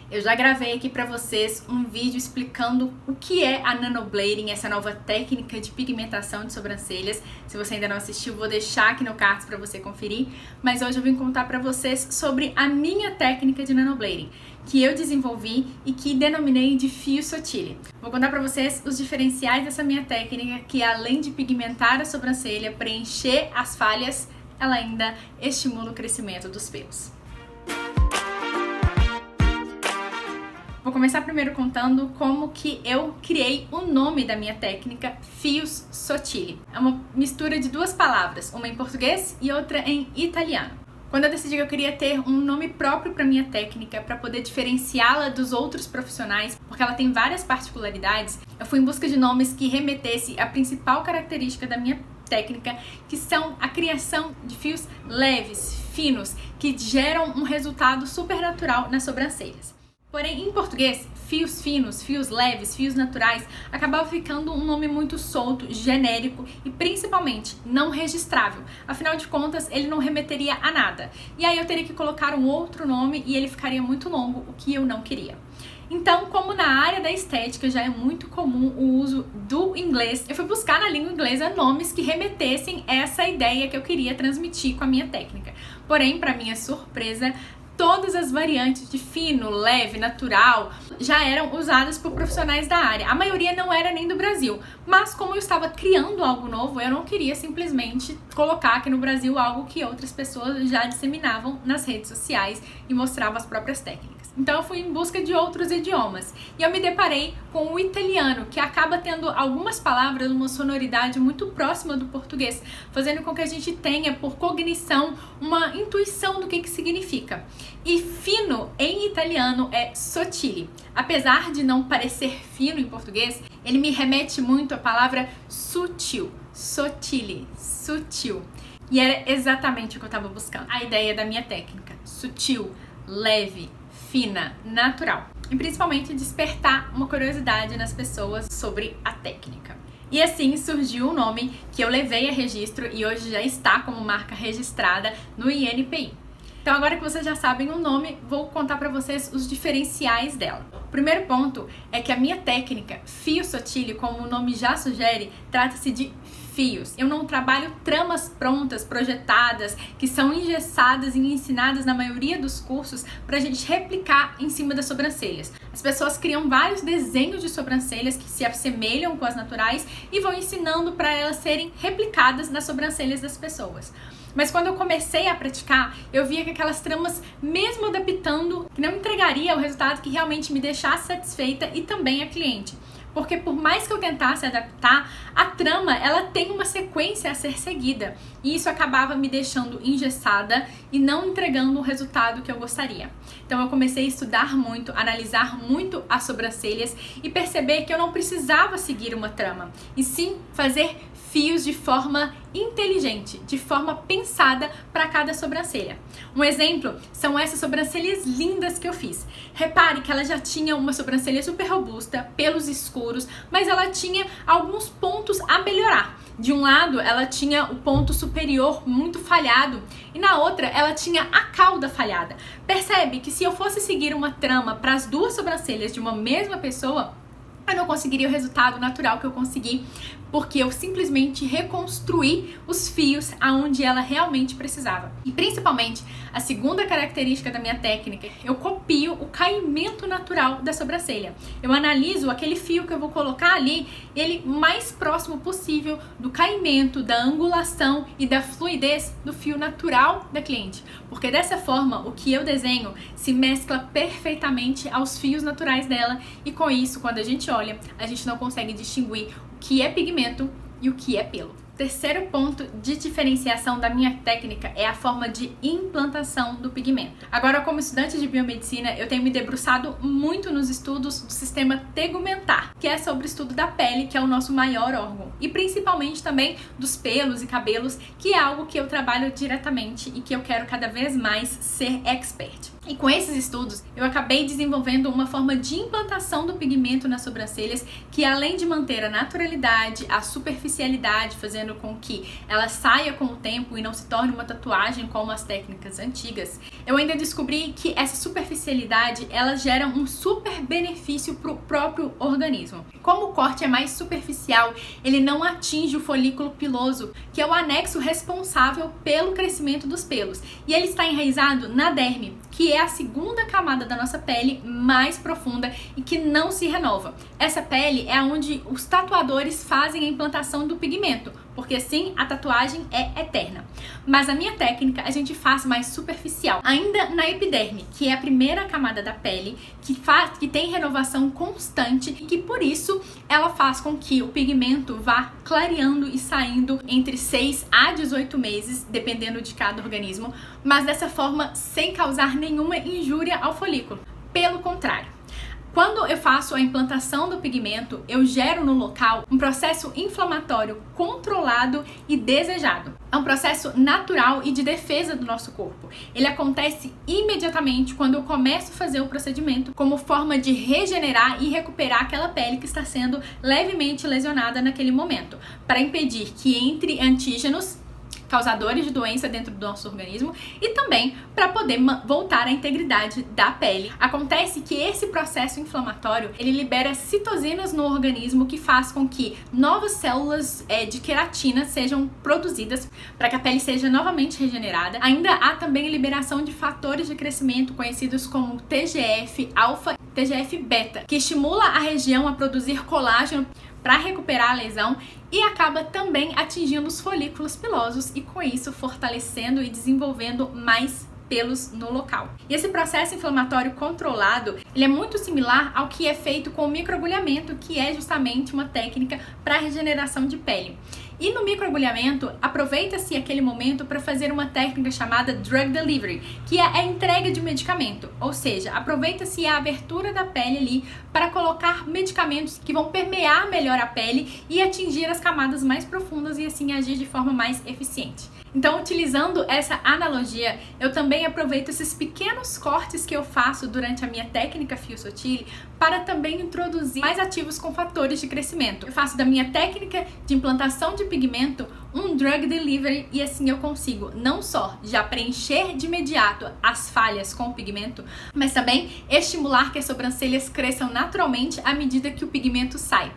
Eu já gravei aqui pra vocês um vídeo explicando o que é a nanoblading, essa nova técnica de pigmentação de sobrancelhas. Se você ainda não assistiu, vou deixar aqui no card pra você conferir. Mas hoje eu vim contar pra vocês sobre a minha técnica de nanoblading, que eu desenvolvi e que denominei de fio sottile. Vou contar pra vocês os diferenciais dessa minha técnica, que além de pigmentar a sobrancelha, preencher as falhas, ela ainda estimula o crescimento dos pelos. Vou começar primeiro contando como que eu criei o nome da minha técnica, fios sottile. É uma mistura de duas palavras, uma em português e outra em italiano. Quando eu decidi que eu queria ter um nome próprio para minha técnica, para poder diferenciá-la dos outros profissionais, porque ela tem várias particularidades, eu fui em busca de nomes que remetessem à principal característica da minha técnica, que são a criação de fios leves, finos, que geram um resultado super natural nas sobrancelhas. Porém, em português, fios finos, fios leves, fios naturais, acabava ficando um nome muito solto, genérico e principalmente não registrável. Afinal de contas, ele não remeteria a nada. E aí eu teria que colocar um outro nome e ele ficaria muito longo, o que eu não queria. Então, como na área da estética já é muito comum o uso do inglês, eu fui buscar na língua inglesa nomes que remetessem a essa ideia que eu queria transmitir com a minha técnica. Porém, para minha surpresa, todas as variantes de fino, leve, natural já eram usadas por profissionais da área. A maioria não era nem do Brasil, mas como eu estava criando algo novo, eu não queria simplesmente colocar aqui no Brasil algo que outras pessoas já disseminavam nas redes sociais e mostravam as próprias técnicas. Então eu fui em busca de outros idiomas e eu me deparei com o italiano, que acaba tendo algumas palavras, uma sonoridade muito próxima do português, fazendo com que a gente tenha, por cognição, uma intuição do que significa. E fino em italiano é sottile. Apesar de não parecer fino em português, ele me remete muito à palavra sutil, sottile, sutil. E era exatamente o que eu estava buscando. A ideia da minha técnica, sutil, leve, fina, natural. E principalmente despertar uma curiosidade nas pessoas sobre a técnica. E assim surgiu o nome que eu levei a registro e hoje já está como marca registrada no INPI. Então agora que vocês já sabem o nome, vou contar para vocês os diferenciais dela. O primeiro ponto é que a minha técnica, fio sottile, como o nome já sugere, trata-se de fios. Eu não trabalho tramas prontas, projetadas, que são engessadas e ensinadas na maioria dos cursos para a gente replicar em cima das sobrancelhas. As pessoas criam vários desenhos de sobrancelhas que se assemelham com as naturais e vão ensinando para elas serem replicadas nas sobrancelhas das pessoas. Mas quando eu comecei a praticar, eu via que aquelas tramas, mesmo adaptando, não entregaria o resultado que realmente me deixasse satisfeita e também a cliente. Porque por mais que eu tentasse adaptar, a trama ela tem uma sequência a ser seguida. E isso acabava me deixando engessada e não entregando o resultado que eu gostaria. Então eu comecei a estudar muito, analisar muito as sobrancelhas e perceber que eu não precisava seguir uma trama, e sim fazer fios de forma inteligente, de forma pensada para cada sobrancelha. Um exemplo são essas sobrancelhas lindas que eu fiz. Repare que ela já tinha uma sobrancelha super robusta, pelos escuros, mas ela tinha alguns pontos a melhorar. De um lado, ela tinha o ponto superior muito falhado e na outra, ela tinha a cauda falhada. Percebe que se eu fosse seguir uma trama para as duas sobrancelhas de uma mesma pessoa, eu não conseguiria o resultado natural que eu consegui, porque eu simplesmente reconstruí os fios aonde ela realmente precisava. E principalmente, a segunda característica da minha técnica, eu copio o caimento natural da sobrancelha. Eu analiso aquele fio que eu vou colocar ali, ele mais próximo possível do caimento, da angulação e da fluidez do fio natural da cliente. Porque dessa forma, o que eu desenho se mescla perfeitamente aos fios naturais dela e com isso, quando a gente olha, a gente não consegue distinguir o que é pigmento e o que é pelo. Terceiro ponto de diferenciação da minha técnica é a forma de implantação do pigmento. Agora, como estudante de biomedicina, eu tenho me debruçado muito nos estudos do sistema tegumentar, que é sobre o estudo da pele, que é o nosso maior órgão, e principalmente também dos pelos e cabelos, que é algo que eu trabalho diretamente e que eu quero cada vez mais ser expert. E com esses estudos, eu acabei desenvolvendo uma forma de implantação do pigmento nas sobrancelhas que, além de manter a naturalidade, a superficialidade, fazendo com que ela saia com o tempo e não se torne uma tatuagem como as técnicas antigas, eu ainda descobri que essa superficialidade, ela gera um super benefício para o próprio organismo. Como o corte é mais superficial, ele não atinge o folículo piloso, que é o anexo responsável pelo crescimento dos pelos, e ele está enraizado na derme, que é a segunda camada da nossa pele mais profunda e que não se renova. Essa pele é onde os tatuadores fazem a implantação do pigmento, porque assim a tatuagem é eterna. Mas a minha técnica a gente faz mais superficial, ainda na epiderme, que é a primeira camada da pele que tem renovação constante e que por isso ela faz com que o pigmento vá clareando e saindo entre 6 a 18 meses, dependendo de cada organismo, mas dessa forma sem causar nenhuma injúria ao folículo. Pelo contrário, quando eu faço a implantação do pigmento, eu gero no local um processo inflamatório controlado e desejado. É um processo natural e de defesa do nosso corpo. Ele acontece imediatamente quando eu começo a fazer o procedimento como forma de regenerar e recuperar aquela pele que está sendo levemente lesionada naquele momento, para impedir que entre antígenos causadores de doença dentro do nosso organismo e também para poder voltar à integridade da pele. Acontece que esse processo inflamatório, ele libera citocinas no organismo que faz com que novas células de queratina sejam produzidas para que a pele seja novamente regenerada. Ainda há também a liberação de fatores de crescimento conhecidos como TGF alfa e TGF beta, que estimula a região a produzir colágeno para recuperar a lesão e acaba também atingindo os folículos pilosos e com isso fortalecendo e desenvolvendo mais pelos no local. E esse processo inflamatório controlado, ele é muito similar ao que é feito com o microagulhamento, que é justamente uma técnica para regeneração de pele. E no microagulhamento, aproveita-se aquele momento para fazer uma técnica chamada drug delivery, que é a entrega de medicamento, ou seja, aproveita-se a abertura da pele ali para colocar medicamentos que vão permear melhor a pele e atingir as camadas mais profundas e assim agir de forma mais eficiente. Então, utilizando essa analogia, eu também aproveito esses pequenos cortes que eu faço durante a minha técnica Fio Sottile para também introduzir mais ativos com fatores de crescimento. Eu faço da minha técnica de implantação de pigmento um drug delivery e assim eu consigo não só já preencher de imediato as falhas com o pigmento, mas também estimular que as sobrancelhas cresçam naturalmente à medida que o pigmento sai.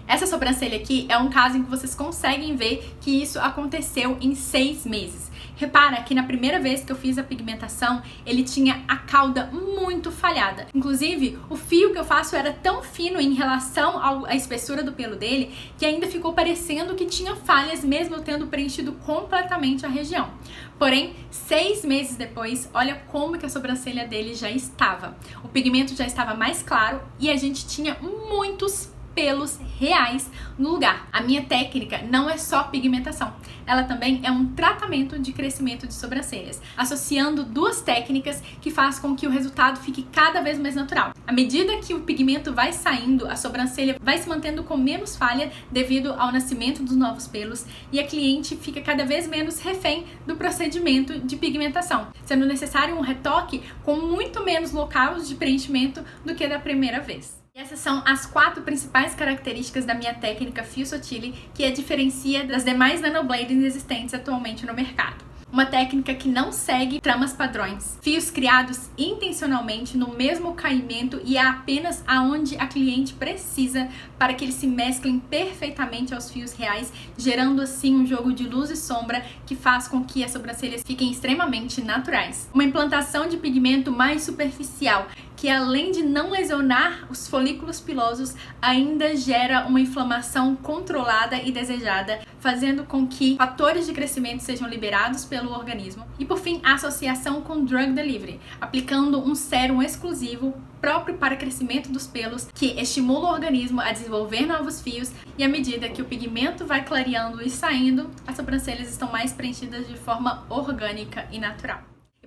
Essa sobrancelha aqui é um caso em que vocês conseguem ver que isso aconteceu em 6 meses. Repara que na primeira vez que eu fiz a pigmentação, ele tinha a cauda muito falhada. Inclusive, o fio que eu faço era tão fino em relação à espessura do pelo dele, que ainda ficou parecendo que tinha falhas mesmo eu tendo preenchido completamente a região. Porém, 6 meses depois, olha como que a sobrancelha dele já estava. O pigmento já estava mais claro e a gente tinha muitos pelos reais no lugar. A minha técnica não é só pigmentação, ela também é um tratamento de crescimento de sobrancelhas, associando duas técnicas que faz com que o resultado fique cada vez mais natural. À medida que o pigmento vai saindo, a sobrancelha vai se mantendo com menos falha devido ao nascimento dos novos pelos e a cliente fica cada vez menos refém do procedimento de pigmentação, sendo necessário um retoque com muito menos locais de preenchimento do que da primeira vez. E essas são as 4 principais características da minha técnica Fio Sottile que a diferencia das demais nanoblading existentes atualmente no mercado. Uma técnica que não segue tramas padrões, fios criados intencionalmente no mesmo caimento e é apenas aonde a cliente precisa para que eles se mesclem perfeitamente aos fios reais, gerando assim um jogo de luz e sombra que faz com que as sobrancelhas fiquem extremamente naturais. Uma implantação de pigmento mais superficial, que além de não lesionar os folículos pilosos, ainda gera uma inflamação controlada e desejada, fazendo com que fatores de crescimento sejam liberados pelo organismo. E por fim, a associação com drug delivery, aplicando um sérum exclusivo próprio para crescimento dos pelos, que estimula o organismo a desenvolver novos fios e à medida que o pigmento vai clareando e saindo, as sobrancelhas estão mais preenchidas de forma orgânica e natural.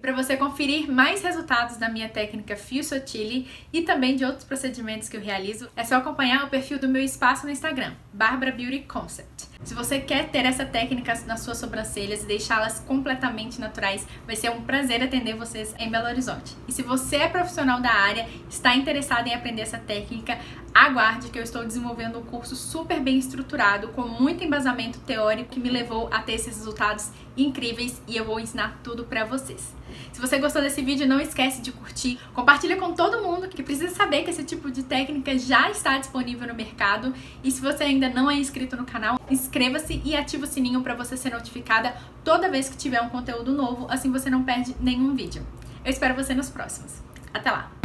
Para você conferir mais resultados da minha técnica Fio Sottile e também de outros procedimentos que eu realizo, é só acompanhar o perfil do meu espaço no Instagram, Barbara Beauty Concept. Se você quer ter essa técnica nas suas sobrancelhas e deixá-las completamente naturais, vai ser um prazer atender vocês em Belo Horizonte. E se você é profissional da área, está interessado em aprender essa técnica, aguarde que eu estou desenvolvendo um curso super bem estruturado, com muito embasamento teórico que me levou a ter esses resultados incríveis e eu vou ensinar tudo pra vocês. Se você gostou desse vídeo, não esquece de curtir, compartilha com todo mundo que precisa saber que esse tipo de técnica já está disponível no mercado e se você ainda não é inscrito no canal, inscreva-se e ativa o sininho para você ser notificada toda vez que tiver um conteúdo novo, assim você não perde nenhum vídeo. Eu espero você nos próximos. Até lá!